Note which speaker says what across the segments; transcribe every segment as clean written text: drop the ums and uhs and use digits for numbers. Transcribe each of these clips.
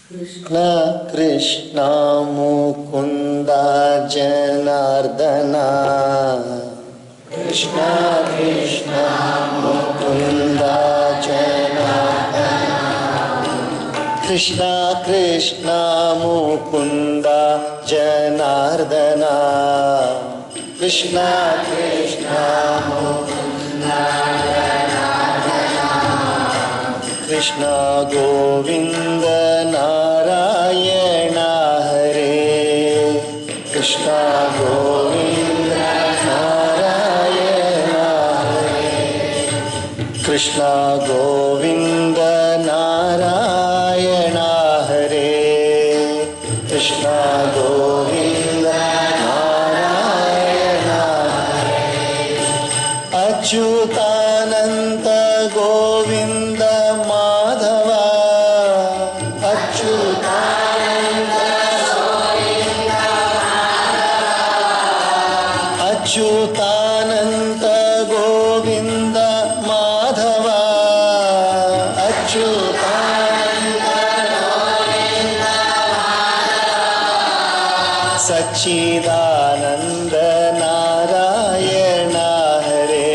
Speaker 1: Krishna Krishna Mukunda Janardana Krishna Krishna Mukunda Janardana Krishna Krishna Mukunda Janardana Krishna Krishna Mukunda Krishna Govinda Narayana Hare Krishna Govinda Narayana Hare Krishna Govinda Narayana Hare Krishna Govinda Narayana Hare Achyutananda Govinda Achyutananda Govinda Madhava Achyutananda Govinda Madhava Sachidananda Narayana Hare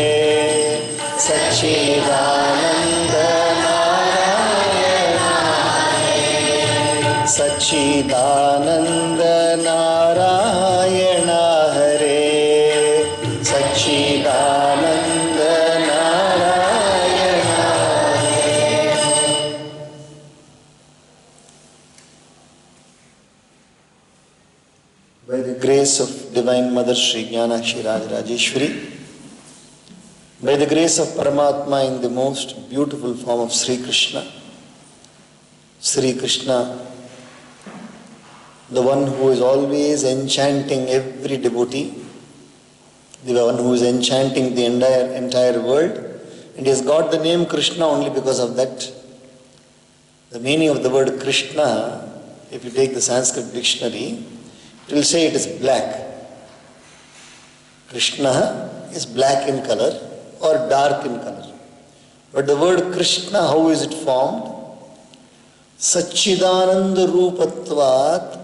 Speaker 1: Sachidananda Narayana Hare Sachidananda Narayana Hare Sachidananda Narayana Hare. By the grace of Divine Mother Sri Jnanakshi Rajeshwari, by the grace of Paramatma in the most beautiful form of Sri Krishna, the one who is always enchanting every devotee, the one who is enchanting the entire world, and he has got the name Krishna only because of that. The meaning of the word Krishna, if you take the Sanskrit dictionary, it will say it is black. Krishna is black in color or dark in color. But the word Krishna, how is it formed? Sachidananda Rupatvat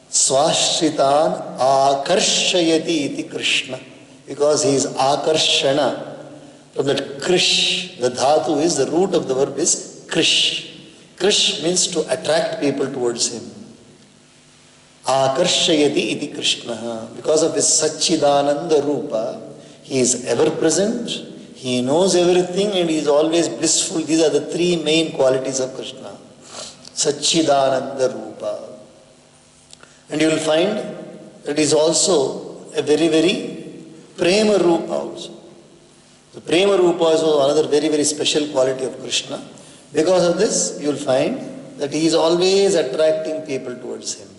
Speaker 1: Swashritan Akarshayati iti Krishna. Because he is Akarshana. From that Krish, the dhatu is, the root of the verb is Krish. Krish means to attract people towards him. Akarshayati iti Krishna. Because of his Sachidananda Rupa, he is ever present, he knows everything, and he is always blissful. These are the three main qualities of Krishna. Sachidananda Rupa. And you will find that is also a very, very Prema Rupa also. The Prema Rupa is another very, very special quality of Krishna. Because of this, you will find that he is always attracting people towards him.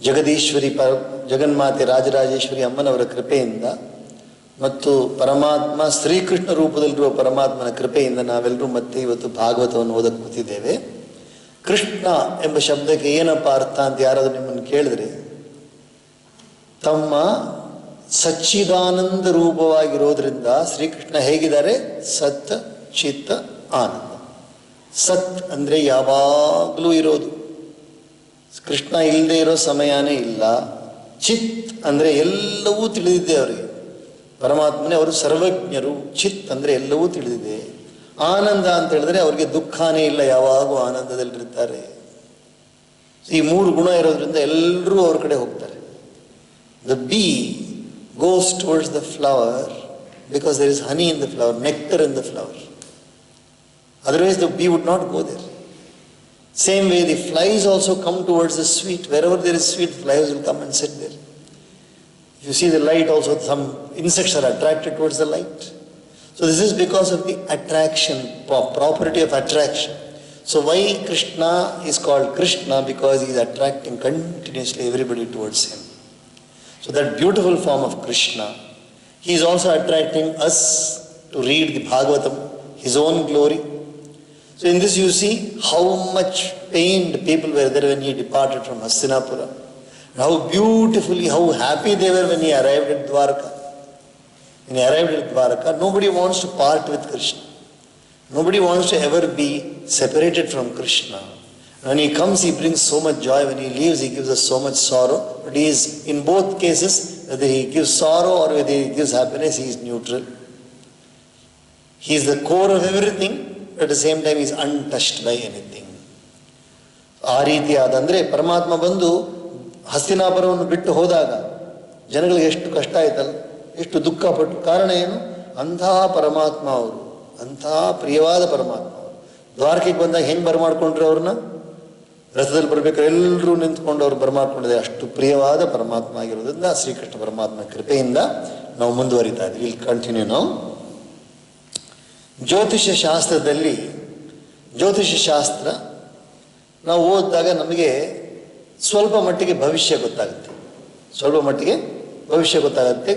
Speaker 1: Jagadishwari, Jagannmate Rajarajeshwari Ammanavara Kripeyinda ಮತ್ತು ಪರಮಾತ್ಮ ಶ್ರೀಕೃಷ್ಣ ರೂಪದಲ್ಲಿರುವ ಪರಮಾತ್ಮನ ಕೃಪೆಯಿಂದ ನಾವೆಲ್ಲರೂ ಮತ್ತೆ ಇವತ್ತು ಭಾಗವತವನ್ನು ಓದಕ್ಕೆ ಕೂತಿದ್ದೇವೆ. ಕೃಷ್ಣ ಎಂಬ ಶಬ್ದಕ್ಕೆ ಏನಪ್ಪ ಅರ್ಥ ಅಂತ ಯಾರಾದರೂ ನಿಮ್ಮನ್ನು ಕೇಳಿದ್ರೆ, ತಮ್ಮ ಸಚ್ಚಿದಾನಂದ ರೂಪವಾಗಿರೋದ್ರಿಂದ ಶ್ರೀಕೃಷ್ಣ ಹೇಗಿದ್ದಾರೆ? ಸತ್ ಚಿತ್ತ ಆನಂದ. ಸತ್ ಅಂದರೆ ಯಾವಾಗಲೂ ಇರೋದು, ಕೃಷ್ಣ ಇಲ್ಲದೆ ಇರೋ ಸಮಯನೇ ಇಲ್ಲ. ಚಿತ್ ಅಂದರೆ ಎಲ್ಲವೂ ತಿಳಿದಿದೆ ಅವರಿಗೆ, ಪರಮಾತ್ಮನೇ ಅವರು ಸರ್ವಜ್ಞರು. ಚಿತ್ ಅಂದರೆ ಎಲ್ಲವೂ ತಿಳಿದಿದೆ. ಆನಂದ ಅಂತ ಹೇಳಿದ್ರೆ ಅವ್ರಿಗೆ ದುಃಖನೇ ಇಲ್ಲ, ಯಾವಾಗೂ ಆನಂದದಲ್ಲಿರ್ತಾರೆ. ಈ ಮೂರು ಗುಣ ಇರೋದ್ರಿಂದ ಎಲ್ಲರೂ ಅವ್ರ ಕಡೆ ಹೋಗ್ತಾರೆ. The bee goes towards the flower because there is honey in the flower, nectar in the flower. Otherwise the bee would not go there. Same way the flies also come towards the sweet. Wherever there is sweet, flies will come and sit there. If you see the light also, some insects are attracted towards the light. So this is because of the attraction, property of attraction. So why Krishna is called Krishna? Because he is attracting continuously everybody towards him. So that beautiful form of Krishna, he is also attracting us to read the Bhagavatam, his own glory. So in this you see how much pained people were there when he departed from Hastinapura. How beautifully, how happy they were when he arrived at Dwarka. When he arrived at Dwarka, nobody wants to part with Krishna. Nobody wants to ever be separated from Krishna. When he comes, he brings so much joy. When he leaves, he gives us so much sorrow. But he is, in both cases, whether he gives sorrow or whether he gives happiness, he is neutral. He is the core of everything, but at the same time, he is untouched by anything. ಆ ರೀತಿಯಾದಂದರೆ ಪರಮಾತ್ಮ ಬಂದು ಹಸ್ತಿನಾಪುರವನ್ನು ಬಿಟ್ಟು ಹೋದಾಗ ಜನಗಳಿಗೆ ಎಷ್ಟು ಕಷ್ಟ ಆಯ್ತಲ್ಲ, ಎಷ್ಟು ದುಃಖಪಟ್ಟು. ಕಾರಣ ಏನು? ಅಂತಹ ಪರಮಾತ್ಮ ಅವರು, ಅಂತಹ ಪ್ರಿಯವಾದ ಪರಮಾತ್ಮ ಅವರು. ದ್ವಾರಕೆಗೆ ಬಂದಾಗ ಹೆಂಗೆ ಬರಮಾಡ್ಕೊಂಡ್ರು ಅವ್ರನ್ನ? ರಥದಲ್ಲಿ ಬರಬೇಕಾದ್ರೆ ಎಲ್ಲರೂ ನಿಂತ್ಕೊಂಡು ಅವ್ರು ಬರಮಾಡ್ಕೊಂಡಿದೆ. ಅಷ್ಟು ಪ್ರಿಯವಾದ ಪರಮಾತ್ಮ ಆಗಿರೋದ್ರಿಂದ ಶ್ರೀಕೃಷ್ಣ ಪರಮಾತ್ಮ ಕೃಪೆಯಿಂದ ನಾವು ಮುಂದುವರಿತಾ ಇದ್ದೀವಿ. ವಿಲ್ ಕಂಟಿನ್ಯೂ ನಾವು. ಜ್ಯೋತಿಷ್ಯ ಶಾಸ್ತ್ರದಲ್ಲಿ, ಜ್ಯೋತಿಷ್ಯ ಶಾಸ್ತ್ರ ನಾವು ಓದಿದಾಗ ನಮಗೆ ಸ್ವಲ್ಪ ಮಟ್ಟಿಗೆ ಭವಿಷ್ಯ ಗೊತ್ತಾಗುತ್ತೆ, ಸ್ವಲ್ಪ ಮಟ್ಟಿಗೆ ಭವಿಷ್ಯ ಗೊತ್ತಾಗುತ್ತೆ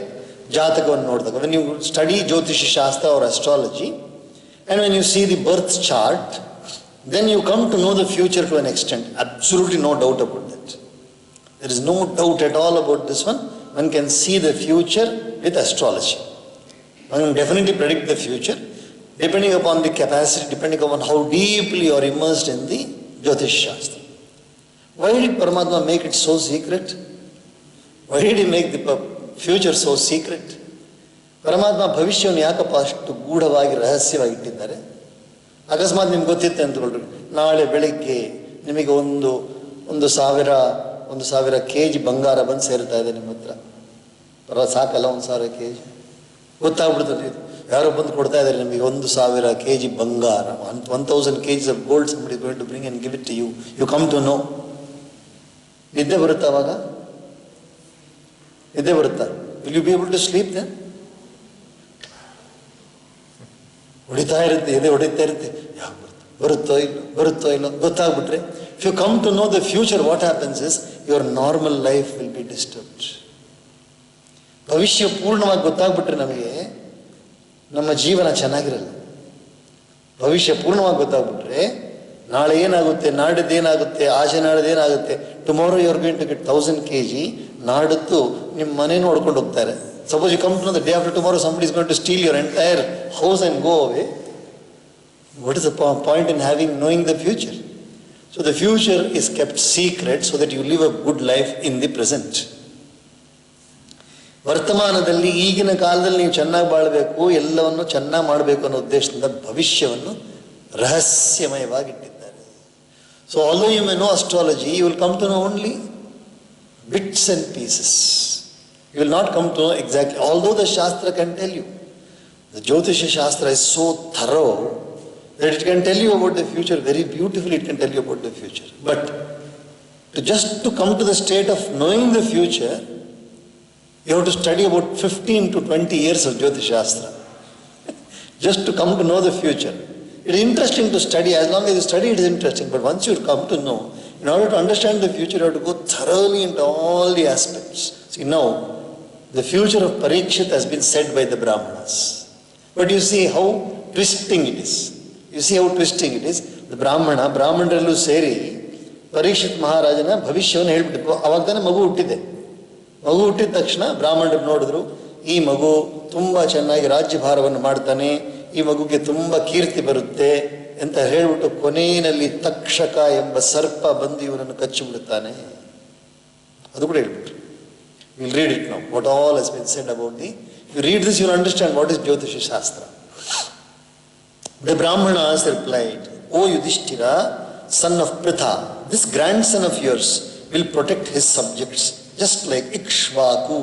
Speaker 1: ಜಾತಕವನ್ನು ನೋಡಿದಾಗ. ವೆನ್ ಯು ಸ್ಟಡಿ ಜ್ಯೋತಿಷ್ಯ ಶಾಸ್ತ್ರ or astrology and when you see the birth chart, then you come to know the future to an extent. Absolutely no doubt about that. There is no doubt at all about this one. One can see the future with astrology. One can definitely predict the future depending upon the capacity, depending upon how deeply you are immersed in the Jyotish Shastra. Why did Paramatma make it so secret? Why did he make the future so secret? ಪರಮಾತ್ಮ ಭವಿಷ್ಯವನ್ನು ಯಾಕಪ್ಪ ಅಷ್ಟು ಗೂಢವಾಗಿ ರಹಸ್ಯವಾಗಿ ಇಟ್ಟಿದ್ದಾರೆ? ಅಕಸ್ಮಾತ್ ನಿಮ್ಗೆ ಗೊತ್ತಿತ್ತೆ ಅಂದ್ಕೊಳ್ರಿ, ನಾಳೆ ಬೆಳಿಗ್ಗೆ ನಿಮಗೆ ಒಂದು ಸಾವಿರ ಕೆಜಿ ಬಂಗಾರ ಬಂದು ಸೇರ್ತಾ ಇದೆ ನಿಮ್ಮ ಹತ್ರ. ಸಾಕಲ್ಲ 1,000 ಕೆಜಿ? ಗೊತ್ತಾಗ್ಬಿಡ್ತದೆ, ಯಾರೋ ಬಂದು ಕೊಡ್ತಾ ಇದ್ದಾರೆ ನಿಮಗೆ 1,000 ಕೆಜಿ ಬಂಗಾರ, 1,000 kgs of gold somebody is going to bring and give it to you. You come to know. ನಿದ್ದೆ ಬರುತ್ತಾ ಅವಾಗ? ನಿದ್ದೆ ಬರುತ್ತಾ? Will you be able to sleep then? ಹೊಡಿತಾ ಇರುತ್ತೆ, ಎದೆ ಹೊಡಿತಾ ಇರುತ್ತೆ, ಯಾಕೆ ಬರುತ್ತೋ ಇಲ್ಲ ಗೊತ್ತಾಗ್ಬಿಟ್ರೆ. If you come to know the future, what happens is your normal life will be disturbed. ಭವಿಷ್ಯ ಪೂರ್ಣವಾಗಿ ಗೊತ್ತಾಗ್ಬಿಟ್ರೆ ನಮಗೆ ನಮ್ಮ ಜೀವನ ಚೆನ್ನಾಗಿರಲ್ಲ. ಭವಿಷ್ಯ ಪೂರ್ಣವಾಗಿ ಗೊತ್ತಾಗ್ಬಿಟ್ರೆ ನಾಳೆ ಏನಾಗುತ್ತೆ, ನಾಡಿದ್ದೇನಾಗುತ್ತೆ, ಆಚೆ ನಾಡಿದ್ದೇನಾಗುತ್ತೆ. Tomorrow you are going to get 1,000 kg, ನಾಡಿದ್ದು ನಿಮ್ಮ ಮನೆ ನೋಡ್ಕೊಂಡು ಹೋಗ್ತಾರೆ. Suppose you come to know the day after tomorrow somebody is going to steal your entire house and go away. What is the point in knowing the future? So the future is kept secret so that you live a good life in the present. ವರ್ತಮಾನದಲ್ಲಿ ಈಗಿನ ಕಾಲದಲ್ಲಿ ನೀವು ಚೆನ್ನಾಗಿ ಬಾಳಬೇಕು, ಎಲ್ಲವನ್ನು ಚೆನ್ನಾಗಿ ಮಾಡಬೇಕು ಅನ್ನೋ ಉದ್ದೇಶದಿಂದ ಭವಿಷ್ಯವನ್ನು ರಹಸ್ಯಮಯವಾಗಿಟ್ಟಿದ್ದಾರೆ. So although you may know astrology, you will come to know only bits and pieces. You will not come to know exactly, although the Shastra can tell you. The Jyotisha Shastra is so thorough that it can tell you about the future very beautifully. It can tell you about the future. But to come to the state of knowing the future, you have to study about 15 to 20 years of Jyotisha Shastra. Just to come to know the future. It is interesting to study. As long as you study, it is interesting. But once you come to know, in order to understand the future, you have to go thoroughly into all the aspects. See, now, the future of Parikshit has been said by the Brahmanas. But you see how twisting it is. You see how twisting it is. The ಬ್ರಾಹ್ಮಣರಲ್ಲೂ ಸೇರಿ ಪರೀಕ್ಷಿತ್ ಮಹಾರಾಜನ ಭವಿಷ್ಯವನ್ನು ಹೇಳ್ಬಿಟ್ಟು, ಅವಾಗ ತಾನೇ ಮಗು ಹುಟ್ಟಿದೆ. ಮಗು ಹುಟ್ಟಿದ ತಕ್ಷಣ ಬ್ರಾಹ್ಮಣರು ನೋಡಿದ್ರು, ಈ ಮಗು ತುಂಬ ಚೆನ್ನಾಗಿ ರಾಜ್ಯಭಾರವನ್ನು ಮಾಡ್ತಾನೆ, ಈ ಮಗುಗೆ ತುಂಬ ಕೀರ್ತಿ ಬರುತ್ತೆ ಅಂತ ಹೇಳ್ಬಿಟ್ಟು ಕೊನೆಯಲ್ಲಿ ತಕ್ಷಕ ಎಂಬ ಸರ್ಪ ಬಂದು ಇವನನ್ನು ಕಚ್ಚಿಬಿಡುತ್ತಾನೆ. ಅದು ಕೂಡ ಹೇಳ್ಬಿಟ್ರು. We'll read it now. What all has been said about if you read this, you will understand what is Jyotisha Shastra. The Brahmanas replied, O Yudhishthira, son of Pritha, this grandson of yours will protect his subjects, just like Ikshvaku,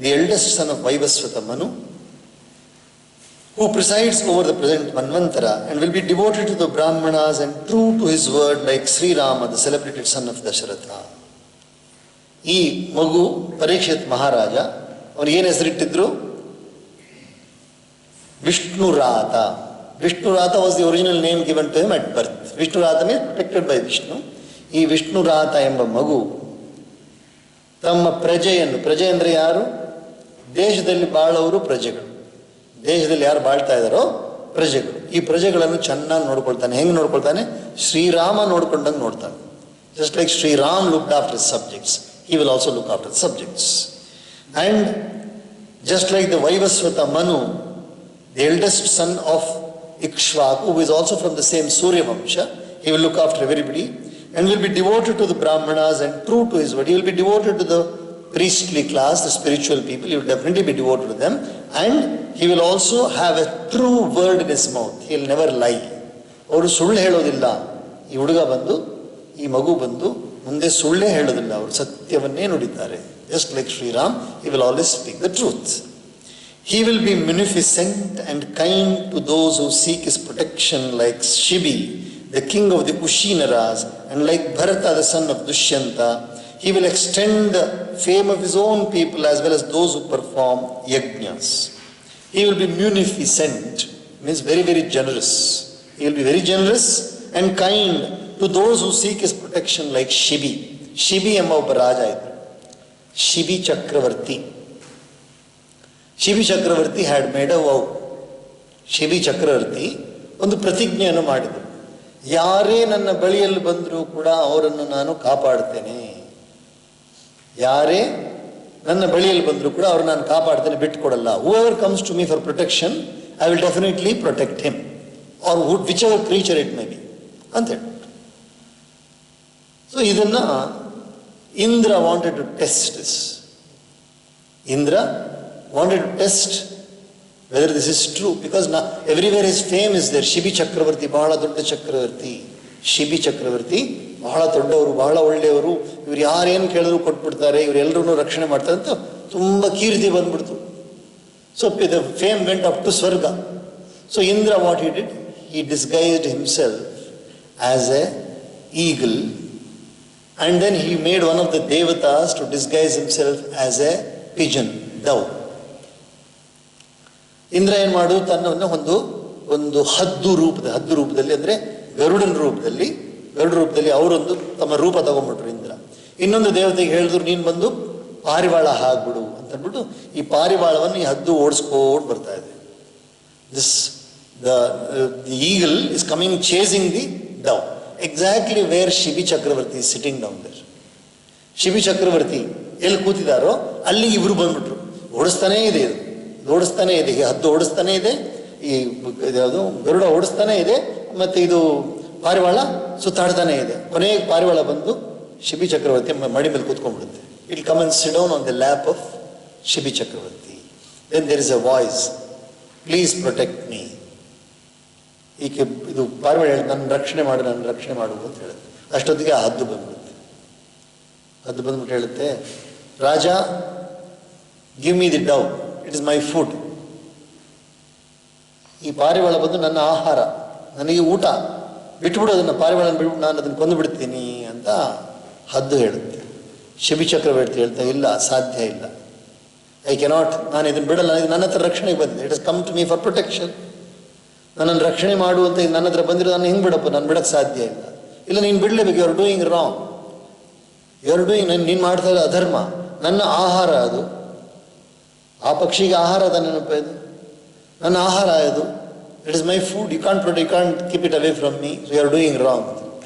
Speaker 1: the eldest son of Vaivasvata Manu, who presides over the present Manvantara and will be devoted to the Brahmanas and true to his word like Sri Rama, the celebrated son of Dasharatha. ಈ ಮಗು ಪರೀಕ್ಷಿತ್ ಮಹಾರಾಜ, ಅವನಿಗೇನು ಹೆಸರಿಟ್ಟಿದ್ರು? Vishnurata. Vishnurata was the original name given to him at birth. Vishnurata means protected by Vishnu. ಈ ವಿಷ್ಣುರಾತ ಎಂಬ ಮಗು ತಮ್ಮ ಪ್ರಜೆ ಅಂದರೆ ಯಾರು? ದೇಶದಲ್ಲಿ ಬಾಳೋರು ಪ್ರಜೆಗಳು. ದೇಶದಲ್ಲಿ ಯಾರು ಬಾಳ್ತಾ ಇದ್ದಾರೋ ಪ್ರಜೆಗಳು. ಈ ಪ್ರಜೆಗಳನ್ನು ಚೆನ್ನಾಗಿ ನೋಡ್ಕೊಳ್ತಾನೆ. ಹೆಂಗೆ ನೋಡ್ಕೊಳ್ತಾನೆ? ಶ್ರೀರಾಮ ನೋಡ್ಕೊಂಡಂಗೆ ನೋಡ್ತಾನೆ. Just like Shriram looked after his subjects, he will also look after the subjects. And just like the Vaivasvata Manu, the eldest son of Ikshvaku, who is also from the same Surya Vamsha, he will look after everybody. and will be devoted to the Brahmanas and true to his word. He will be devoted to the priestly class, the spiritual people. He will definitely be devoted to them, and he will also have a true word in his mouth. He will never lie. ಅವರು ಸುಳ್ಳು ಹೇಳೋದಿಲ್ಲ. ಈ ಹುಡುಗ ಬಂದು, ಈ ಮಗು ಬಂದು ಮುಂದೆ ಸುಳ್ಳೇ ಹೇಳೋದಿಲ್ಲ, ಅವರು ಸತ್ಯವನ್ನೇ ನುಡಿತಾರೆ. Just like Sriram, he will always speak the truth. He will be munificent and kind to those who seek his protection, like Shibi, the king of the Kushinaras, and like Bharata, the son of Dushyanta. He will extend the fame of his own people as well as those who perform yajnas. He will be munificent, means very, very generous. He will be very generous and kind to those who seek his protection, like Shibi. Shibi ಎಂಬ ಒಬ್ಬ ರಾಜ ಇದ್ದ, ಶಿಬಿ ಚಕ್ರವರ್ತಿ. ಶಿಬಿ ಚಕ್ರವರ್ತಿ had made a wow. ಶಿಬಿ ಚಕ್ರವರ್ತಿ ಒಂದು ಪ್ರತಿಜ್ಞೆಯನ್ನು ಮಾಡಿದರು. ಯಾರೇ ನನ್ನ ಬಳಿಯಲ್ಲಿ ಬಂದರೂ ಕೂಡ ಅವರನ್ನು ನಾನು ಕಾಪಾಡ್ತೇನೆ. ಯಾರೇ ನನ್ನ ಬಳಿಯಲ್ಲಿ ಬಂದರೂ ಕೂಡ ಅವ್ರು ನಾನು ಕಾಪಾಡ್ತೇನೆ, ಬಿಟ್ಟುಕೊಡಲ್ಲ. Whoever comes to me for protection, I will definitely protect him or whichever creature it may be ಅಂತ ಹೇಳಿ. ಸೊ ಇದನ್ನ Indra wanted to test this. Indra wanted to test whether this is true, because now everywhere his fame is there. ಶಿಬಿ ಚಕ್ರವರ್ತಿ ಬಹಳ ದೊಡ್ಡ ಚಕ್ರವರ್ತಿ, ಶಿಬಿ ಚಕ್ರವರ್ತಿ ಬಹಳ ದೊಡ್ಡವರು, ಬಹಳ ಒಳ್ಳೆಯವರು, ಇವ್ರು ಯಾರೇನು ಕೇಳಿದ್ರು ಕೊಟ್ಬಿಡ್ತಾರೆ, ಇವರೆಲ್ಲರೂ ರಕ್ಷಣೆ ಮಾಡ್ತಾರೆ ಅಂತ ತುಂಬ ಕೀರ್ತಿ ಬಂದ್ಬಿಡ್ತು. So the fame went up to swarga. So Indra what he did, he disguised himself as a eagle, and then he made one of the devatas to disguise himself as a pigeon, dove. Indra ಏನು ಮಾಡು, ತನ್ನನ್ನು ಒಂದು ಹದ್ದು ರೂಪದಲ್ಲಿ ಅಂದರೆ ಗರುಡ ರೂಪದಲ್ಲಿ ಅವರೊಂದು ತಮ್ಮ ರೂಪ ತಗೊಂಡ್ಬಿಟ್ರು ಇಂದ್ರ. ಇನ್ನೊಂದು ದೇವತೆಗೆ ಹೇಳಿದ್ರು, ನೀನು ಬಂದು ಪಾರಿವಾಳ ಹಾಕ್ಬಿಡು ಅಂತಂದ್ಬಿಟ್ಟು ಈ ಪಾರಿವಾಳವನ್ನು ಈ ಹದ್ದು ಓಡಿಸ್ಕೊಂಡು ಬರ್ತಾ ಇದೆ. This the eagle is coming chasing the dove exactly where Shibi Chakravarti is sitting down there. Shibi Chakravarti ಎಲ್ಲಿ ಕೂತಿದಾರೋ ಅಲ್ಲಿ ಇವರು ಬಂದ್ಬಿಟ್ರು. ಓಡಿಸ್ತಾನೇ ಇದೆ, ಈ ಹದ್ದು ಓಡಿಸ್ತಾನೆ ಇದೆ, ಈ ಯಾವುದು ಗರುಡ ಓಡಿಸ್ತಾನೆ ಇದೆ, ಮತ್ತೆ ಇದು ಪಾರಿವಾಳ ಸುತ್ತಾಡ್ತಾನೆ ಇದೆ. ಕೊನೆಗೆ ಪಾರಿವಾಳ ಬಂದು ಶಿಬಿ ಚಕ್ರವರ್ತಿ ಮಡಿ ಮೇಲೆ ಕೂತ್ಕೊಂಡ್ಬಿಡುತ್ತೆ. It come and sit down on the lap of Shibi Chakravarti. Then there is a voice, please protect me. ಈಕೆ ಇದು ಪಾರಿವಾಳ ಹೇಳಿ, ನನ್ನ ರಕ್ಷಣೆ ಮಾಡು ಅಂತ ಹೇಳುತ್ತೆ. ಅಷ್ಟೊತ್ತಿಗೆ ಆ ಹದ್ದು ಬಂದ್ಬಿಟ್ಟು ಹೇಳುತ್ತೆ, ರಾಜ, give me the dove, it is my food. ಈ ಪಾರಿವಾಳ ಬಂದು ನನ್ನ ಆಹಾರ, ನನಗೆ ಊಟ, ಬಿಟ್ಬಿಡು ಅದನ್ನು, ಪಾರಿವಾಳನ ಬಿಟ್ಬಿಟ್ಟು ನಾನು ಅದನ್ನು ಕೊಂದು ಬಿಡ್ತೀನಿ ಅಂತ ಹದ್ದು ಹೇಳುತ್ತೆ. ಶಿಬಿ ಚಕ್ರವರ್ತಿ ಹೇಳ್ತಾ, ಇಲ್ಲ, ಸಾಧ್ಯ ಇಲ್ಲ, ಐ ಕೆನಾಟ್, ನಾನು ಇದನ್ನು ಬಿಡಲ್ಲ, ಇದು ನನ್ನ ಹತ್ರ ರಕ್ಷಣೆಗೆ ಬಂದಿದೆ, it is come to me for protection, ನನ್ನನ್ನು ರಕ್ಷಣೆ ಮಾಡುವಂತ ಇದು ನನ್ನ ಹತ್ರ ಬಂದಿರೋ, ನಾನು ಹೆಂಗೆ ಬಿಡಪ್ಪ, ನಾನು ಬಿಡಕ್ಕೆ ಸಾಧ್ಯ ಇಲ್ಲ. ಇಲ್ಲ, ನೀನು ಬಿಡಲೇಬೇಕು, ಯು ಆರ್ ಡೂಯಿಂಗ್ ರಾಂಗ್, ನೀನು ಮಾಡ್ತಾ ಇರೋ ಅಧರ್ಮ, ನನ್ನ ಆಹಾರ ಅದು, ಆ ಪಕ್ಷಿಗೆ ಆಹಾರ ಅದ ನನ್ನ ಆಹಾರ ಇದು, it is my food, you can't keep it away from me, you are doing wrong.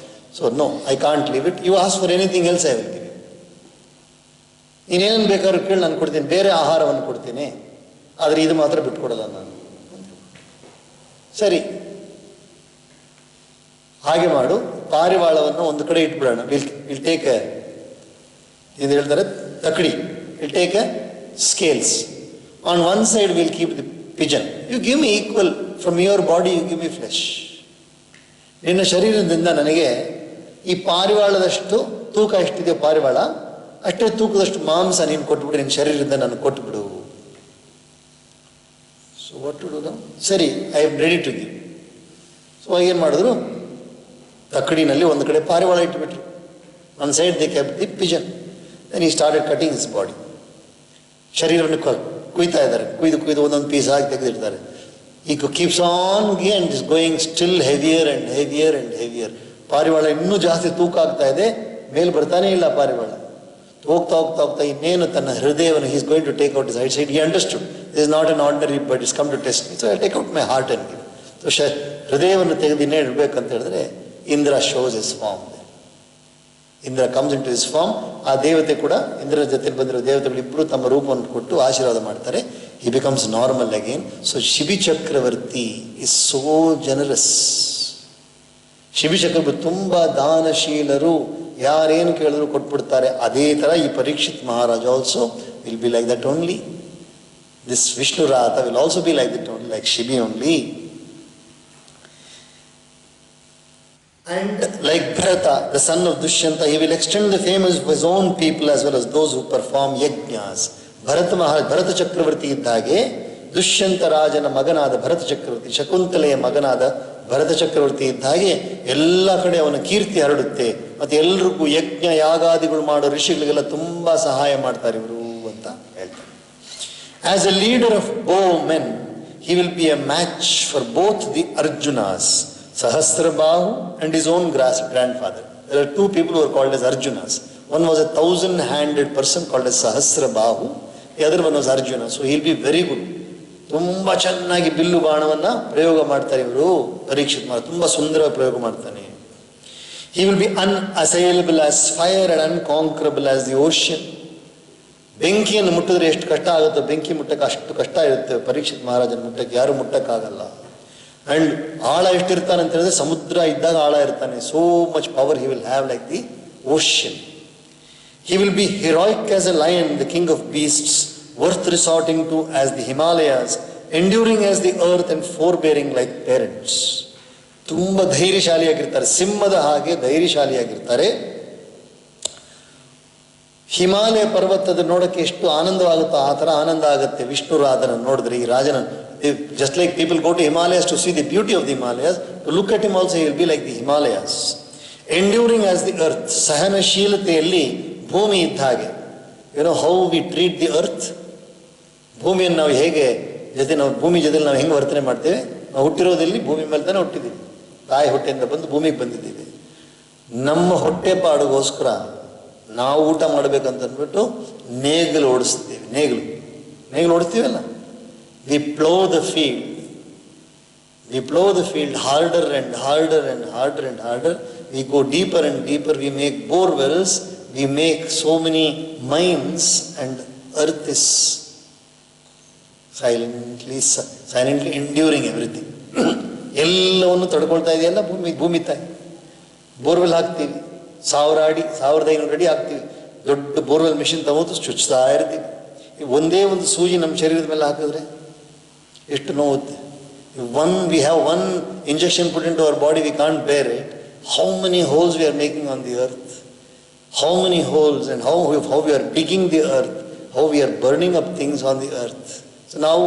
Speaker 1: So no, I can't leave it, you ask for anything else I will give you. ನೀನೇನು ಬೇಕಾದ್ರೂ ಕೇಳಿ ನಾನು ಕೊಡ್ತೀನಿ, ಬೇರೆ ಆಹಾರವನ್ನು ಕೊಡ್ತೀನಿ, ಆದರೆ ಇದು ಮಾತ್ರ ಬಿಟ್ಕೊಡಲ್ಲ ನಾನು. ಸರಿ, ಹಾಗೆ ಮಾಡು, ಪಾರಿವಾಳವನ್ನು ಒಂದು ಕಡೆ ಇಟ್ಬಿಡೋಣ, ವಿಲ್ ಟೇಕ್ ಎ, ಇದು ಹೇಳ್ತಾರೆ ತಕಡಿ, will take a scales. On one side we'll keep the pigeon. You give me equal, from your body you give me flesh. ನಿನ್ನ ಶರೀರದಿಂದ ನನಗೆ ಈ ಪಾರಿವಾಳದಷ್ಟು ತೂಕ ಎಷ್ಟಿದೆಯೋ ಪಾರಿವಾಳ, ಅಷ್ಟೇ ತೂಕದಷ್ಟು ಮಾಂಸ ನೀನು ಕೊಟ್ಬಿಡು, ನಿನ್ನ ಶರೀರದಿಂದ ನಾನು ಕೊಟ್ಬಿಡು. So what to do now? ಸರಿ, I am ready to give. So ಏನು ಮಾಡಿದ್ರು, ತಕ್ಕಡಿನಲ್ಲಿ ಒಂದು ಕಡೆ ಪಾರಿವಾಳ ಇಟ್ಬಿಟ್ರು, one side they kept the pigeon. Then he started cutting his body. ಶರೀರವನ್ನು ಕುಯ್ತಾ ಇದ್ದಾರೆ, ಕುಯ್ದು ಒಂದೊಂದು ಪೀಸ್ ಆಗಿ ತೆಗೆದಿರ್ತಾರೆ. ಈಗ keeps on and is going still heavier and heavier and heavier. ಪಾರಿವಾಳ ಇನ್ನೂ ಜಾಸ್ತಿ ತೂಕ ಆಗ್ತಾ ಇದೆ, ಮೇಲೆ ಬರ್ತಾನೇ ಇಲ್ಲ ಪಾರಿವಾಳ. ಹೋಗ್ತಾ ಇನ್ನೇನು ತನ್ನ ಹೃದಯವನ್ನು, is going to take out is side. He understood this is not an ordinary bird, is come to test me, so I take out my heart and give. So ಹೃದಯವನ್ನು ತೆಗೆದು ಇನ್ನೇ ಇಡಬೇಕಂತ ಹೇಳಿದ್ರೆ Indra shows is form. Indra comes in to his form. ಆ ದೇವತೆ ಕೂಡ, ಇಂದ್ರನ ಜೊತೆ ಬಂದಿರೋ ದೇವತೆಗಳು ಇಬ್ಬರು ತಮ್ಮ ರೂಪವನ್ನು ಕೊಟ್ಟು ಆಶೀರ್ವಾದ ಮಾಡ್ತಾರೆ. He becomes normal again. So Shibi Chakravarti is so generous. ಶಿಬಿಶಕರು ತುಂಬ ದಾನಶೀಲರು, ಯಾರೇನು ಕೇಳಿದ್ರು ಕೊಟ್ಬಿಡ್ತಾರೆ. ಅದೇ ಥರ ಈ Parikshit Maharaja also will be like that only. This Vishnuratha will also be like that only, like Shibi only. And like Bharata, the son of Dushyanta, he will extend the fame of his own people as well as those who perform yajnas. Bharata Chakravarti ಇದ್ದಾಗೆ ದುಷ್ಯಂತ ರಾಜನ ಮಗನಾದ ಭರತ ಚಕ್ರವರ್ತಿ, ಶಕುಂತಲೆಯ ಮಗನಾದ ಭರತ ಚಕ್ರವರ್ತಿ ಇದ್ದಾಗೆ ಎಲ್ಲ ಕಡೆ ಅವನ ಕೀರ್ತಿ ಹರಡುತ್ತೆ. ಮತ್ತೆ ಎಲ್ರಿಗೂ ಯಜ್ಞ ಯಾಗಾದಿಗಳು ಮಾಡೋ ಋಷಿಗಳಿಗೆಲ್ಲ ತುಂಬಾ ಸಹಾಯ ಮಾಡ್ತಾರೆ ಇವರು ಅಂತ ಹೇಳ್ತಾರೆ. As a leader of bowmen, he will be a match for both the Arjunas, Sahasrabahu and his own grandfather. There are two people who are called as Arjunas. One was a 1,000-handed person called as Sahasrabahu. The other one was Arjuna. So he will be very good. ತುಂಬ ಚೆನ್ನಾಗಿ bill ಬಾಣವನ್ನು ಪ್ರಯೋಗ ಮಾಡ್ತಾರೆ ಇವರು. ಪರೀಕ್ಷಿತ್ ಮಾಡಿ ತುಂಬ ಸುಂದರವಾಗಿ ಪ್ರಯೋಗ ಮಾಡ್ತಾನೆ. He will be unassailable as fire and unconquerable as the ocean. ಬೆಂಕಿಯನ್ನು ಮುಟ್ಟಿದ್ರೆ ಎಷ್ಟು ಕಷ್ಟ ಆಗುತ್ತೋ, ಬೆಂಕಿ ಮುಟ್ಟಕ್ಕೆ ಅಷ್ಟು ಕಷ್ಟ ಇರುತ್ತೆ. ಪರೀಕ್ಷಿತ್ ಮಹಾರಾಜನ ಮುಟ್ಟಕ್ಕೆ ಯಾರು ಮುಟ್ಟಕ್ಕಾಗಲ್ಲ. ಅಂಡ್ ಆಳ ಎಷ್ಟಿರ್ತಾನೆ ಅಂತ ಹೇಳಿದ್ರೆ ಸಮುದ್ರ ಇದ್ದಾಗ ಆಳ ಇರ್ತಾನೆ. So much power he will have like the ocean. He will be heroic as a lion, the king of beasts, worth resorting to as the Himalayas, enduring as the earth and forbearing like parents. ತುಂಬ ಧೈರ್ಯಶಾಲಿಯಾಗಿರ್ತಾರೆ, ಸಿಂಹದ ಹಾಗೆ ಧೈರ್ಯಶಾಲಿಯಾಗಿರ್ತಾರೆ. ಹಿಮಾಲಯ ಪರ್ವತದ ನೋಡಕ್ಕೆ ಎಷ್ಟು ಆನಂದವಾಗುತ್ತೋ ಆ ಥರ ಆನಂದ ಆಗುತ್ತೆ ವಿಷ್ಣುರಾಧನ ನೋಡಿದ್ರೆ. ಈ ರಾಜನ just like people go to Himalayas to see the beauty of the Himalayas, to look at him also he will be like the Himalayas. Enduring as the earth, ಸಹನಶೀಲತೆಯಲ್ಲಿ ಭೂಮಿ ಇದ್ದ ಹಾಗೆ. ಏನೋ how we treat the earth, ಭೂಮಿಯನ್ನು ನಾವು ಹೇಗೆ ನಾವು ಭೂಮಿ ಜೊತೆ ನಾವು ಹೆಂಗೆ ವರ್ತನೆ ಮಾಡ್ತೇವೆ. ನಾವು ಹುಟ್ಟಿರೋದಲ್ಲಿ ಭೂಮಿ ಮೇಲೆ ತಾನೇ ಹುಟ್ಟಿದ್ದೀವಿ, ತಾಯಿ ಹೊಟ್ಟೆಯಿಂದ ಬಂದು ಭೂಮಿಗೆ ಬಂದಿದ್ದೀವಿ. ನಮ್ಮ ಹೊಟ್ಟೆ ಪಾಡಿಗೋಸ್ಕರ ನಾವು ಊಟ ಮಾಡಬೇಕಂತ ಅಂದ್ಬಿಟ್ಟು ನೇಗಿಲು ಓಡಿಸ್ತೀವಿ. ನೇಗಿಲು ಓಡಿಸ್ತೀವಲ್ಲ. We plough the field harder and harder and harder and harder. We go deeper and deeper. We make bore wells, we make so many mines, and earth is silently enduring everything. ಎಲ್ಲವನ್ನು ತಡ್ಕೊಳ್ತಾ ಇದೆಯಲ್ಲ ಭೂಮಿ ತಾಯಿ. Borewell ಹಾಕ್ತೀವಿ, 1,500 ಅಡಿ ಹಾಕ್ತೀವಿ. ದೊಡ್ಡ borewell machine ತಗೋದು ಚುಚ್ತಾ ಇರ್ತೀವಿ. ಒಂದೇ ಒಂದು ಸೂಜಿ ನಮ್ಮ ಶರೀರದ ಮೇಲೆ ಹಾಕಿದ್ರೆ ಎಷ್ಟು ನೋವುತ್ತೆ. we have one injection put into our body, we can't bear it. How many holes we are making on the earth, how many holes, and how we are digging the earth, how we are burning up things on the earth. So ನಾವು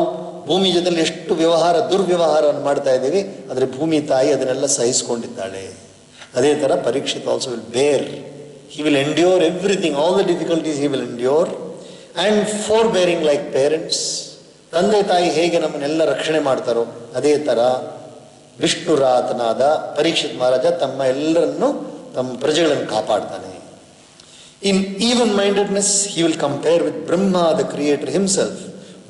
Speaker 1: ಭೂಮಿ ಜೊತೆಲಿ ಎಷ್ಟು ದುರ್ವ್ಯವಹಾರವನ್ನು ಮಾಡ್ತಾ ಇದ್ದೀವಿ, ಆದರೆ ಭೂಮಿ ತಾಯಿ ಅದನ್ನೆಲ್ಲ ಸಹಿಸ್ಕೊಂಡಿದ್ದಾಳೆ. ಅದೇ ಥರ ಪರೀಕ್ಷಿತ್ ಆಲ್ಸೋ ವಿಲ್ ಬೇರ್, he will endure everything, all the difficulties he will endure, and four bearing like parents. ತಂದೆ ತಾಯಿ ಹೇಗೆ ನಮ್ಮನ್ನೆಲ್ಲ ರಕ್ಷಣೆ ಮಾಡ್ತಾರೋ ಅದೇ ಥರ ವಿಷ್ಣುರಾತನಾದ ಪರೀಕ್ಷಿತ್ ಮಹಾರಾಜ ತಮ್ಮ ಪ್ರಜೆಗಳನ್ನು ಕಾಪಾಡ್ತಾನೆ. In even mindedness he will compare with Brahma the creator himself,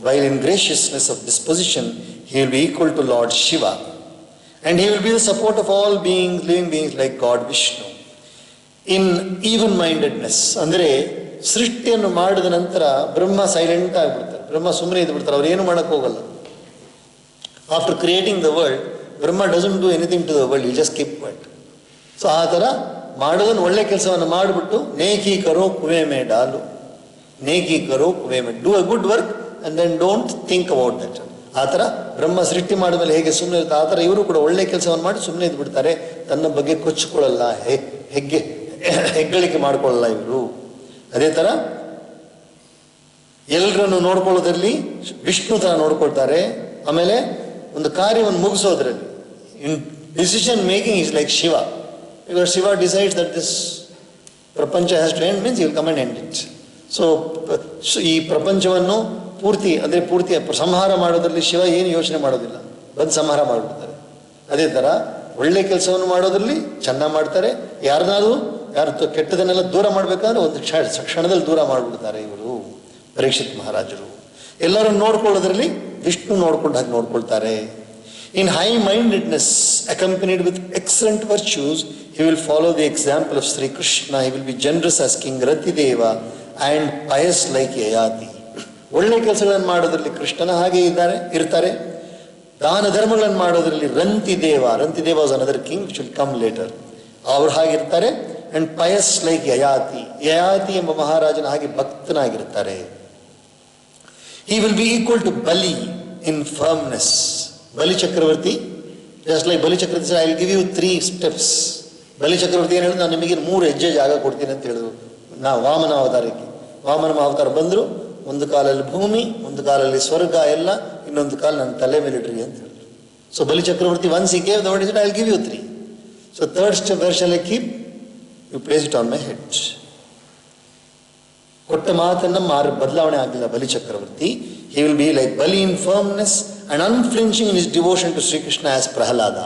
Speaker 1: while in graciousness of disposition he will be equal to Lord Shiva, and he will be the support of all beings, living beings like God Vishnu. In even mindedness ಅಂದರೆ ಸೃಷ್ಟಿಯನ್ನು ಮಾಡಿದ ನಂತರ ಬ್ರಹ್ಮ silent ಆಗಿಬಿಡ್ತಾರೆ, ಬ್ರಹ್ಮ ಸುಮ್ಮನೆ ಇದ್ದು ಬಿಡ್ತಾರೆ, ಅವ್ರು ಏನು ಮಾಡೋಕ್ಕೆ ಹೋಗಲ್ಲ. After creating the world Brahma doesn't do anything to the world, you just keep quiet. So ಆ ಥರ ಮಾಡೋದನ್ನು ಒಳ್ಳೆ ಕೆಲಸವನ್ನು ಮಾಡಿಬಿಟ್ಟು ನೇಕೀಕರೋ ಕುವೇಮೆ ಡಾಲು, ನೇಕೀಕರೋ ಕುವೇಮೆ, do a good work and then don't think about that. ಆ ಥರ ಬ್ರಹ್ಮ ಸೃಷ್ಟಿ ಮಾಡಿದ್ಮೇಲೆ ಹೇಗೆ ಸುಮ್ಮನೆ ಇರುತ್ತೆ ಆ ಥರ ಇವರು ಕೂಡ ಒಳ್ಳೆ ಕೆಲಸವನ್ನು ಮಾಡಿ ಸುಮ್ಮನೆ ಇದ್ದು ಬಿಡ್ತಾರೆ. ತನ್ನ ಬಗ್ಗೆ ಕೊಚ್ಚಿಕೊಳ್ಳಲ್ಲ, ಹೆಗ್ಗಳಿಕೆ ಮಾಡ್ಕೊಳ್ಳಲ್ಲ ಇವರು. ಅದೇ ಥರ ಎಲ್ಲರನ್ನು ನೋಡ್ಕೊಳ್ಳೋದ್ರಲ್ಲಿ ವಿಷ್ಣು ಥರ ನೋಡ್ಕೊಳ್ತಾರೆ. ಆಮೇಲೆ ಒಂದು ಕಾರ್ಯವನ್ನು ಮುಗಿಸೋದ್ರಲ್ಲಿ in decision making is like Shiva. Because Shiva decides that this prapancha has to end, means you will come and end it. So ಈ ಪ್ರಪಂಚವನ್ನು ಪೂರ್ತಿ ಸಂಹಾರ ಮಾಡೋದ್ರಲ್ಲಿ ಶಿವ ಏನು ಯೋಚನೆ ಮಾಡೋದಿಲ್ಲ, ಬಂದು ಸಂಹಾರ ಮಾಡಿಬಿಡ್ತಾರೆ. ಅದೇ ಥರ ಒಳ್ಳೆ ಕೆಲಸವನ್ನು ಮಾಡೋದ್ರಲ್ಲಿ ಚೆನ್ನಾಗಿ ಮಾಡ್ತಾರೆ. ಯಾರು ಕೆಟ್ಟದನ್ನೆಲ್ಲ ದೂರ ಮಾಡಬೇಕಾದ್ರೆ ಒಂದು ಕ್ಷಣದಲ್ಲಿ ದೂರ ಮಾಡಿಬಿಡ್ತಾರೆ ಇವರು ಪರೀಕ್ಷಿತ್ ಮಹಾರಾಜರು. ಎಲ್ಲರೂ ನೋಡ್ಕೊಳ್ಳೋದ್ರಲ್ಲಿ ವಿಷ್ಣು ನೋಡ್ಕೊಂಡು ಹಾಗೆ ನೋಡ್ಕೊಳ್ತಾರೆ. In high mindedness accompanied with excellent virtues he will follow the example of Shri Krishna. He will be generous as king Rantideva and pious like Yayati. ಒಳ್ಳೆ ಕೆಲಸಗಳನ್ನು ಮಾಡೋದ್ರಲ್ಲಿ ಕೃಷ್ಣನ ಹಾಗೆ ಇರ್ತಾರೆ, ದಾನ ಧರ್ಮಗಳನ್ನು ಮಾಡೋದ್ರಲ್ಲಿ Rantideva was another king should come later. ಅವ್ರು ಹಾಗಿರ್ತಾರೆ. ಅಂಡ್ ಪಯಸ್ ಲೈಕ್ ಯಯಾತಿ ಎಂಬ ಮಹಾರಾಜನ ಹಾಗೆ ಭಕ್ತನಾಗಿರ್ತಾರೆ. He will be equal to Bali in firmness. Bali Chakravarti, just like Bali Chakravarti, I will give you 3 steps. ಬಲಿ ಚಕ್ರವರ್ತಿ ಏನು ಹೇಳಿದ್ರು, ನಾನು ನಿಮಗೆ 3 ಹೆಜ್ಜೆ ಜಾಗ ಕೊಡ್ತೀನಿ ಅಂತ ಹೇಳಿದ್ರು. ವಾಮನ ಅವತಾರಕ್ಕೆ ವಾಮನ ಅವತಾರ ಬಂದರು, ಒಂದು ಕಾಲಲ್ಲಿ ಭೂಮಿ, ಒಂದು ಕಾಲಲ್ಲಿ ಸ್ವರ್ಗ ಎಲ್ಲ, ಇನ್ನೊಂದು ಕಾಲ ನನ್ನ ತಲೆ ಮೇಲೆ ಇಡ್ರಿ ಅಂತ ಹೇಳಿದ್ರು. So Bali Chakravarti once he gave the word, I will give you 3. So third step, where shall I keep? You place it on my head. ಕೊಟ್ಟ ಮಾತನ್ನ ಬದಲಾವಣೆ ಆಗಲಿಲ್ಲ Bali Chakravarti. He will be like Bali in firmness and unflinching in his devotion to Shri Krishna as Prahlada.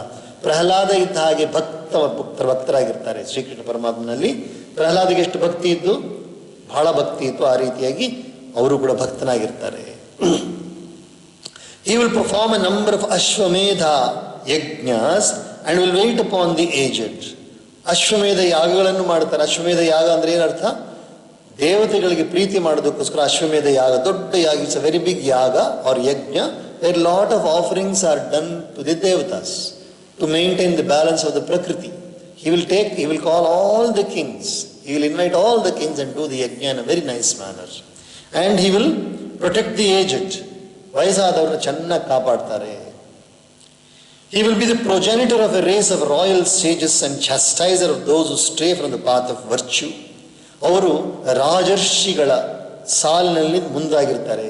Speaker 1: Prahlada ಇದ್ದ ಹಾಗೆ ಭಕ್ತರಾಗಿರ್ತಾರೆ ಶ್ರೀಕೃಷ್ಣ ಪರಮಾತ್ಮನಲ್ಲಿ. ಪ್ರಹ್ಲಾದಿಗೆ ಎಷ್ಟು ಭಕ್ತಿ ಇದ್ದು, ಬಹಳ ಭಕ್ತಿ ಇತ್ತು, ಆ ರೀತಿಯಾಗಿ ಅವರು ಕೂಡ ಭಕ್ತನಾಗಿರ್ತಾರೆ. He will perform a number of Ashwamedha ಯಜ್ಞಸ್ and will wait upon the aged. ಅಶ್ವಮೇಧ ಯಾಗಗಳನ್ನು ಮಾಡ್ತಾರೆ. ಅಶ್ವಮೇಧ ಯಾಗ ಅಂದ್ರೆ ಏನರ್ಥ? ದೇವತೆಗಳಿಗೆ ಪ್ರೀತಿ ಮಾಡೋದಕ್ಕೋಸ್ಕರ ಅಶ್ವಮೇಧ ಯಾಗ, ದೊಡ್ಡ ಯಾಗ. It's a very big yaga or yajna, where lot of offerings are done to the devatas to maintain the balance of the prakriti. He will call all the kings. He will invite all the kings and do the yajna in a very nice manner. And he will protect the aged. ವಯಸ್ಸಾದವ್ರನ್ನ ಚೆನ್ನಾಗಿ ಕಾಪಾಡ್ತಾರೆ. He will be the progenitor of a race of royal sages and chastiser of those who stray from the path of virtue. ಅವರು ರಾಜರ್ಷಿಗಳ ಸಾಲಿನಲ್ಲಿ ಮುಂದಾಗಿರ್ತಾರೆ.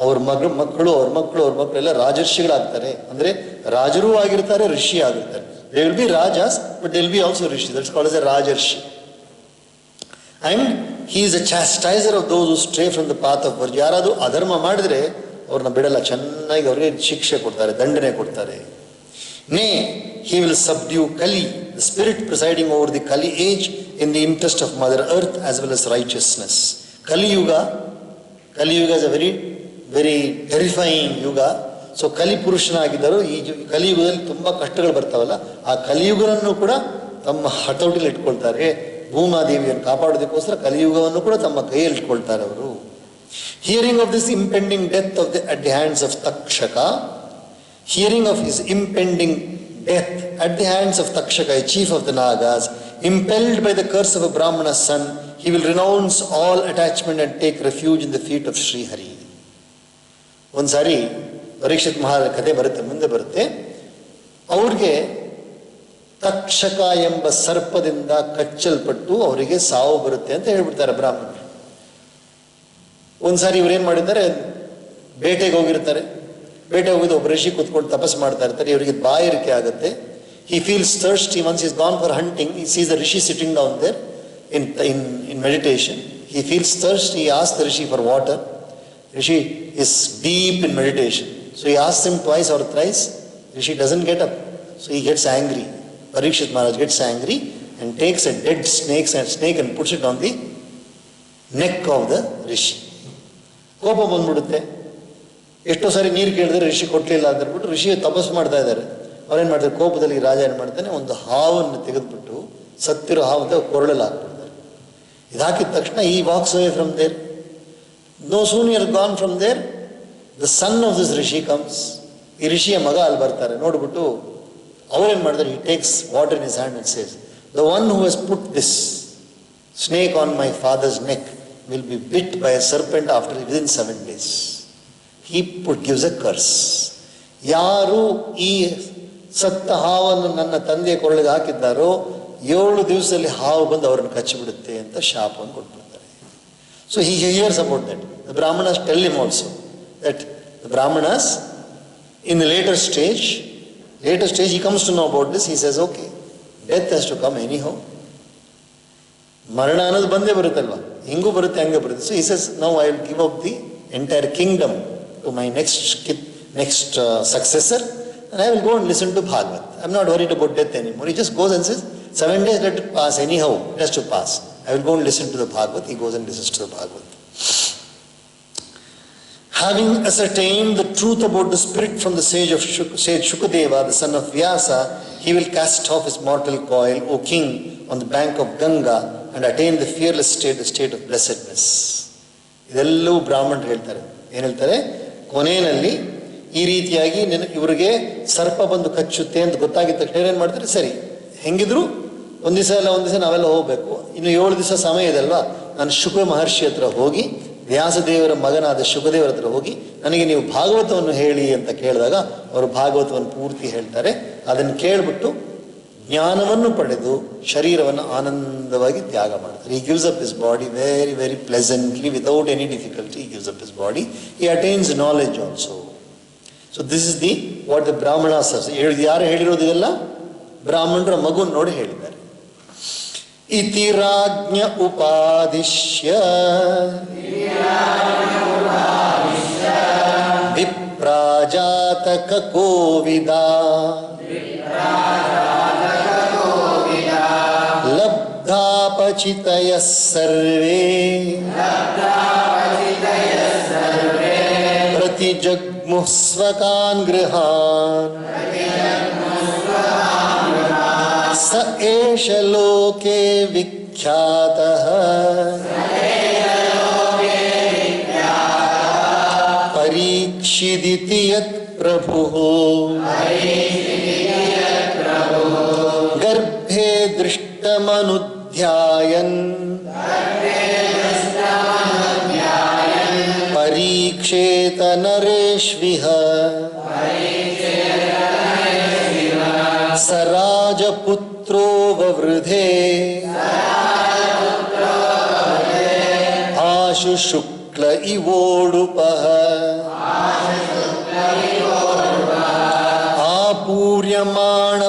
Speaker 1: ಅವ್ರ ಮಕ್ಕಳು ಎಲ್ಲ ರಾಜರ್ಷಿಗಳಾಗ್ತಾರೆ. ಅಂದ್ರೆ ರಾಜರೂ ಆಗಿರ್ತಾರೆ, ಋಷಿ ಆಗಿರ್ತಾರೆ. They will be rajas, but they will be also rishi. That's called as a rajarshi. And he is a chastiser of those who stray from the path of virtue. ಯಾರಾದರೂ ಅಧರ್ಮ ಮಾಡಿದ್ರೆ ಅವ್ರನ್ನ ಬಿಡಲ್ಲ, ಚೆನ್ನಾಗಿ ಅವ್ರಿಗೆ ಶಿಕ್ಷೆ ಕೊಡ್ತಾರೆ, ದಂಡನೆ ಕೊಡ್ತಾರೆ. Nay, he will subdue Kali, the spirit presiding over the Kali age, in the interest of Mother Earth as well as righteousness. Kali Yuga is a very, very terrifying yuga. So ಕಲಿಪುರುಷನಾಗಿದ್ದರು. ಈ ಕಲಿಯುಗದಲ್ಲಿ ತುಂಬ ಕಷ್ಟಗಳು ಬರ್ತಾವಲ್ಲ, ಆ ಕಲಿಯುಗವನ್ನು ಕೂಡ ತಮ್ಮ ಹತೋಟಿಲಿ ಇಟ್ಕೊಳ್ತಾರೆ. ಭೂಮಾದೇವಿಯನ್ನು ಕಾಪಾಡೋದಕ್ಕೋಸ್ಕರ ಕಲಿಯುಗವನ್ನು ಕೂಡ ತಮ್ಮ ಕೈಯಲ್ಲಿ ಇಟ್ಕೊಳ್ತಾರೆ ಅವರು. Hearing of this impending death of at the hands of Takshaka, hearing of his impending death at the hands of Takshaka, a chief of the Nagas, impelled by the curse of a Brahmana son, he will renounce all attachment and take refuge in the feet of Shri Hari. ಒಂದ್ಸಾರಿ ಪರೀಕ್ಷಿತ್ ಕಥೆ ಬರುತ್ತೆ, ಮುಂದೆ ಬರುತ್ತೆ. ಅವ್ರಿಗೆ ತಕ್ಷಕ ಎಂಬ ಸರ್ಪದಿಂದ ಕಚ್ಚಲ್ಪಟ್ಟು ಅವರಿಗೆ ಸಾವು ಬರುತ್ತೆ ಅಂತ ಹೇಳ್ಬಿಡ್ತಾರೆ ಬ್ರಾಹ್ಮಣರು. ಒಂದ್ಸಾರಿ ಇವ್ರೇನ್ ಮಾಡಿದ್ದಾರೆ, ಬೇಟೆಗೆ ಹೋಗಿರ್ತಾರೆ. ಬೇಟೆ ಹೋಗಿದ್ದು ಒಬ್ಬ ಋಷಿ ಕೂತ್ಕೊಂಡು ತಪಸ್ ಮಾಡ್ತಾ ಇರ್ತಾರೆ. ಇವರಿಗೆ ಬಾಯಾರಿಕೆ ಆಗುತ್ತೆ. He feels thirsty. Once he's gone for hunting, he sees the rishi sitting down there in meditation. He feels thirsty. He asks the rishi for water. Rishi is deep in meditation. So he asks him twice or thrice. Rishi doesn't get up. So he gets angry. Parikshit Maharaj gets angry and takes a dead snake and puts it on the neck of the rishi. ಕೋಪ ಬಂದ್ಬಿಡುತ್ತೆ. ಎಷ್ಟೋ ಸಾರಿ ನೀರು ಕೇಳಿದ್ರೆ ಋಷಿ ಕೊಡ್ಲಿಲ್ಲ ಅಂತ ಹೇಳ್ಬಿಟ್ಟು ಋಷಿ ತಪಸ್ಸು ಮಾಡ್ತಾ ಇದ್ದಾರೆ. ಅವ್ರೇನು ಮಾಡ್ತಾರೆ, ಕೋಪದಲ್ಲಿ ರಾಜ ಏನು ಮಾಡ್ತಾನೆ, ಒಂದು ಹಾವನ್ನು ತೆಗೆದುಬಿಟ್ಟು ಸತ್ತಿರೋ ಹಾವು ಕೊರಳಲ್ಲಿ ಹಾಕ್ಬಿಡ್ತಾರೆ. ಇದು ಹಾಕಿದ ತಕ್ಷಣ ಈ walks away from there. No soon you are gone from there, the son of this rishi comes. ಈ ಋಷಿಯ ಮಗ ಅಲ್ಲಿ ಬರ್ತಾರೆ. ನೋಡ್ಬಿಟ್ಟು ಅವ್ರೇನು ಮಾಡ್ತಾರೆ, he takes water in his hand and says, the one who has put this snake on my father's neck will be bit by a serpent within 7 days. He gives a curse. ಯಾರು ಈ ಸತ್ತ ಹಾವನ್ನು ನನ್ನ ತಂದೆಯ ಕೊರಳಿಗೆ ಹಾಕಿದ್ದಾರೋ 7 ದಿವಸದಲ್ಲಿ ಹಾವು ಬಂದು ಅವರನ್ನು ಕಚ್ಚಿಬಿಡುತ್ತೆ ಅಂತ ಶಾಪವನ್ನು ಕೊಟ್ಬಿಡ್ತಾರೆ. So he hears about that. The Brahmanas tell him also that the Brahmanas in the later stage he comes to know about this. He says, okay, death has to come anyhow. ಮರಣ ಅನ್ನೋದು ಬಂದೇ ಬರುತ್ತಲ್ವ, ಹಿಂಗೂ ಬರುತ್ತೆ ಹಂಗೆ ಬರುತ್ತೆ. So he says, now I will give up the entire kingdom to my next successor and I will go and listen to Bhagavad. I'm not worried about death anymore. He just goes and says, 7 days let it pass anyhow, it has to pass. I will go and listen to the Bhagavad. He goes and listens to the Bhagavad. Having ascertained the truth about the spirit from the sage Shukadeva, the son of Vyasa, he will cast off his mortal coil, O king, on the bank of Ganga and attain the fearless state, the state of blessedness. ಇದೆಲ್ಲವೂ ಬ್ರಾಹ್ಮಣರು ಹೇಳ್ತಾರೆ. ಏನು ಹೇಳ್ತಾರೆ, ಕೊನೆಯಲ್ಲಿ ಈ ರೀತಿಯಾಗಿ ಇವರಿಗೆ ಸರ್ಪ ಬಂದು ಕಚ್ಚುತ್ತೆ ಅಂತ ಗೊತ್ತಾಗಿದ್ದ ತಕ್ಷಣ ಏನು ಮಾಡ್ತಾರೆ, ಸರಿ ಹೆಂಗಿದ್ರು ಒಂದು ದಿವಸ ಇಲ್ಲ ಒಂದು ದಿವಸ ನಾವೆಲ್ಲ ಹೋಗಬೇಕು, ಇನ್ನು 7 ದಿವಸ ಸಮಯ ಇದಲ್ವಾ, ನಾನು ಶುಕ ಮಹರ್ಷಿ ಹತ್ರ ಹೋಗಿ ವ್ಯಾಸದೇವರ ಮಗನಾದ ಶುಕದೇವರ ಹತ್ರ ಹೋಗಿ ನನಗೆ ನೀವು ಭಾಗವತವನ್ನು ಹೇಳಿ ಅಂತ ಕೇಳಿದಾಗ ಅವರು ಭಾಗವತವನ್ನು ಪೂರ್ತಿ ಹೇಳ್ತಾರೆ. ಅದನ್ನು ಕೇಳಿಬಿಟ್ಟು ಜ್ಞಾನವನ್ನು ಪಡೆದು ಶರೀರವನ್ನು ಆನಂದವಾಗಿ ತ್ಯಾಗ ಮಾಡ್ತಾರೆ. He gives up his body very very pleasantly without any difficulty. He gives up his body. He attains knowledge also. So this is the what the Brahmanas are. ಯಾರು ಹೇಳಿರೋದು ಇದೆಲ್ಲ? ಬ್ರಾಹ್ಮಣರ ಮಗುವನ್ನು ನೋಡಿ ಹೇಳಿದ್ದಾರೆ. ಇತಿ ರಾಜ್ಞ ಉಪಾದಿಶ್ಯ ವಿಪ್ರಾಜಾತಕ ಕೋವಿದ ಲಬ್ಧಾಪಚಿತಯಃ ಸರ್ವೇ ಪ್ರತಿಜಗ್ಮುಃ ಸ್ವಕಾನ್ ಗೃಹಾನ್ ಸ ಏಷ ಲೋಕೆ ವಿಖ್ಯಾತಃ ಪರೀಕ್ಷಿದಿತಿ ಯತ್ ಪ್ರಭುಃ ಗರ್ಭೆ ದೃಷ್ಟಮನುಧ್ಯಾಯನ್ ಪರೀಕ್ಷೇತ ನರೇಶ್ವಿಹ ಸ ರಾಜಪುತ್ರೋ ವವೃಧೆ ಆಶು ಶುಕ್ಲ ಇವೋಡುಪಃ ಆಪೂರ್ಯಮಾಣ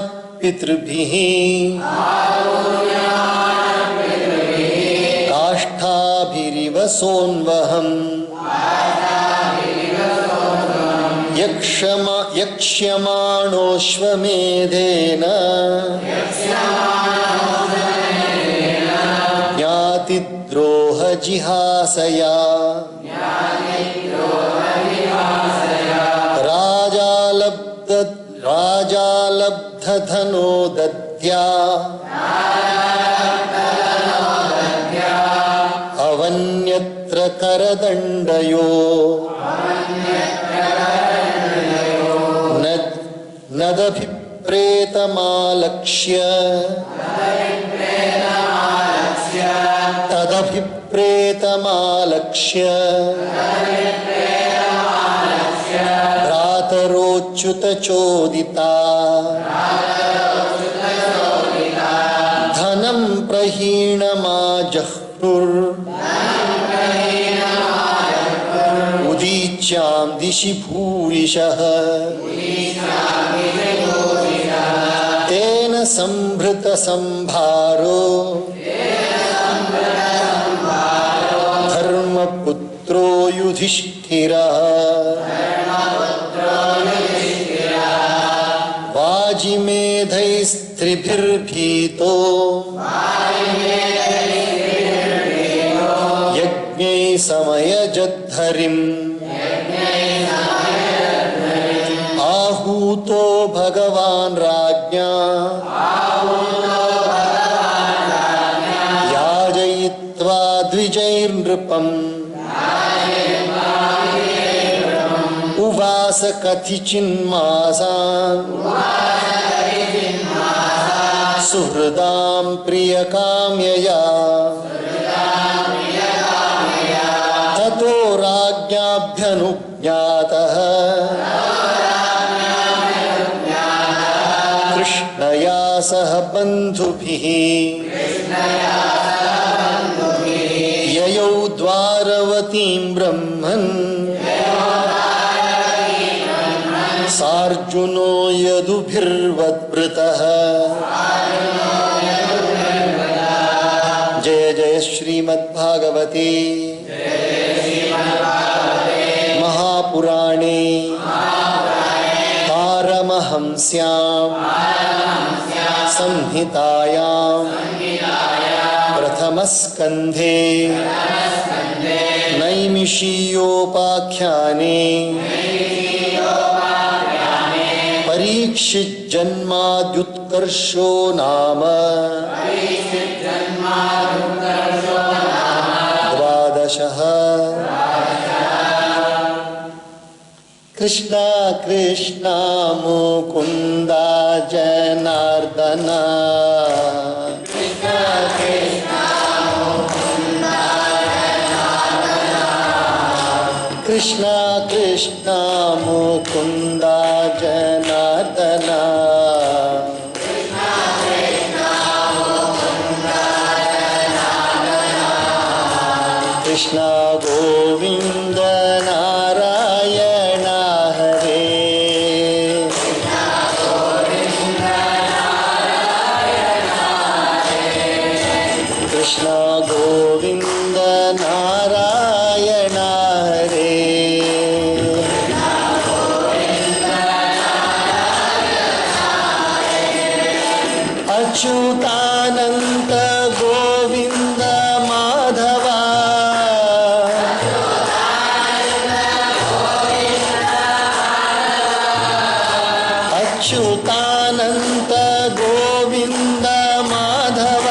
Speaker 1: ಪಿತೃಭಿಃ ಕಾಷ್ಠಾಭಿರಿವ ಸೋನ್ವಹಂ ಯಕ್ಷ್ಯಮಾಣೋಶ್ವಮೇಧೇನ ಜ್ಞಾತಿದ್ರೋಹ ಜಿಹಾಸಯಾ ರಾಜಾಲಬ್ಧಧನೋ ದದ್ಯಾ ಅವನ್ಯತ್ರ ಕರದಂಡಯೋ ನದಭಿಪ್ರೇತಮಾಲಕ್ಷ್ಯ ತದಭಿಪ್ರೇತಮಾಲಕ್ಷ್ಯ ಭ್ರಾತರೋಚ್ಯುತ ಚೋದಿತಾ ಧನಂ ಪ್ರಹೀಣಮಾಜಹ್ನುರ್ ಉದೀಚ್ಯಾಂ ದಿಶಿ ಭೂರಿಶಃ ತೇನ ಸಂಭೃತ ಸಂಭಾರೋ ಧರ್ಮಪುತ್ರೋ ಯುಧಿಷ್ಠಿರಃ ವಾಜಿಮೇಧೈಸ್ತ್ರಿಭಿರ್ಭೀತೋ ಯಜ್ಞೈ ಸಮಯಜದ್ಧರಿಂ आहूतो भगवान् राज्ञा याजयित्वा द्विजैर्नृपम् उवास कथिचिन्मासान् सुहृदां प्रियकाम्यया ततो राज्ञाभ्यनुज्ञातः कृष्णया सह बन्धुभिः ययौ द्वारवतीं ब्रह्मन् सार्जुनो यदुभिर्वद्वृतः जय जय श्रीमद्भागवते महापुराणे पारमहंस्यां संहितायां प्रथमस्कन्धे नैमिषीयोपाख्याने परीक्षिज्जन्माद्युत्कर्षो नाम 12 ಕೃಷ್ಣ ಕೃಷ್ಣ ಮುಕುಂದ ಜನಾರ್ದನ ಕೃಷ್ಣ ಕೃಷ್ಣ ಮುಕುಂದ ಜನಾರ್ದನ ಕೃಷ್ಣ ಗೋವಿಂದ ನಾರಾಯಣ ಹರೇ ಕೃಷ್ಣ ಗೋವಿಂದ ನಾರಾಯಣ ಹರೇ ಅಚ್ಯುತಾನಂತ ಗೋವಿಂದ ಮಾಧವ ಅಚ್ಯುತಾನಂತ ಗೋವಿಂದ ಮಾಧವ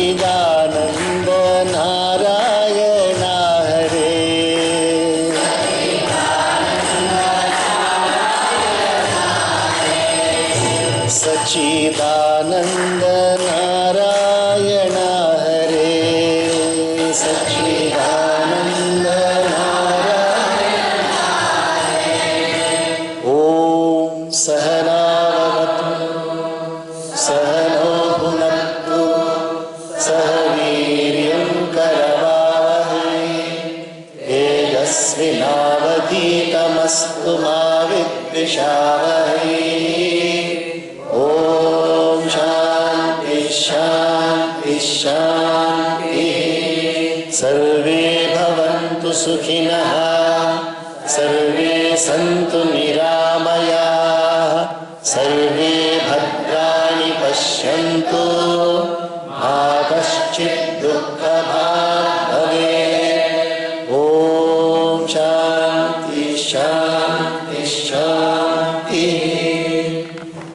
Speaker 1: ಸಚ್ಚಿದಾನಂದ ನಾರಾಯಣ ಹರೇ ಸಚ್ಚಿದಾನಂದ ನಾರಾಯಣ ಹರೇ ಸಚ್ಚಿದಾನಂದ ನಾರಾಯಣ ಓಂ ಸಹನಾವತು ಸಹನೋ ಭುನಕ್ತು ಸಹ ವೀರ್ಯಂ ಕರವಾವಹೈ ತೇಜಸ್ವಿನಾವಧೀತಮಸ್ತು ಮಾ ವಿದ್ವಿಷಾವಹೈ ಓಂ ಶಾಂತಿ ಶಾಂತಿ ಶಾಂತಿ ಸರ್ವೇ ಭವಂತು ಸುಖಿನಃ ಸರ್ವೇ ಸಂತು ನಿರಾಮಯಾಃ ಸರ್ವೇ ಭದ್ರಾಣಿ ಪಶ್ಯಂತು ಮಾ ಕಶ್ಚಿತ್ ದುಃಖಭಾಗ್ ಭವೇತ್ ಓಂ ಶಾಂತಿ ಶಾಂತಿ ಶಾಂತಿ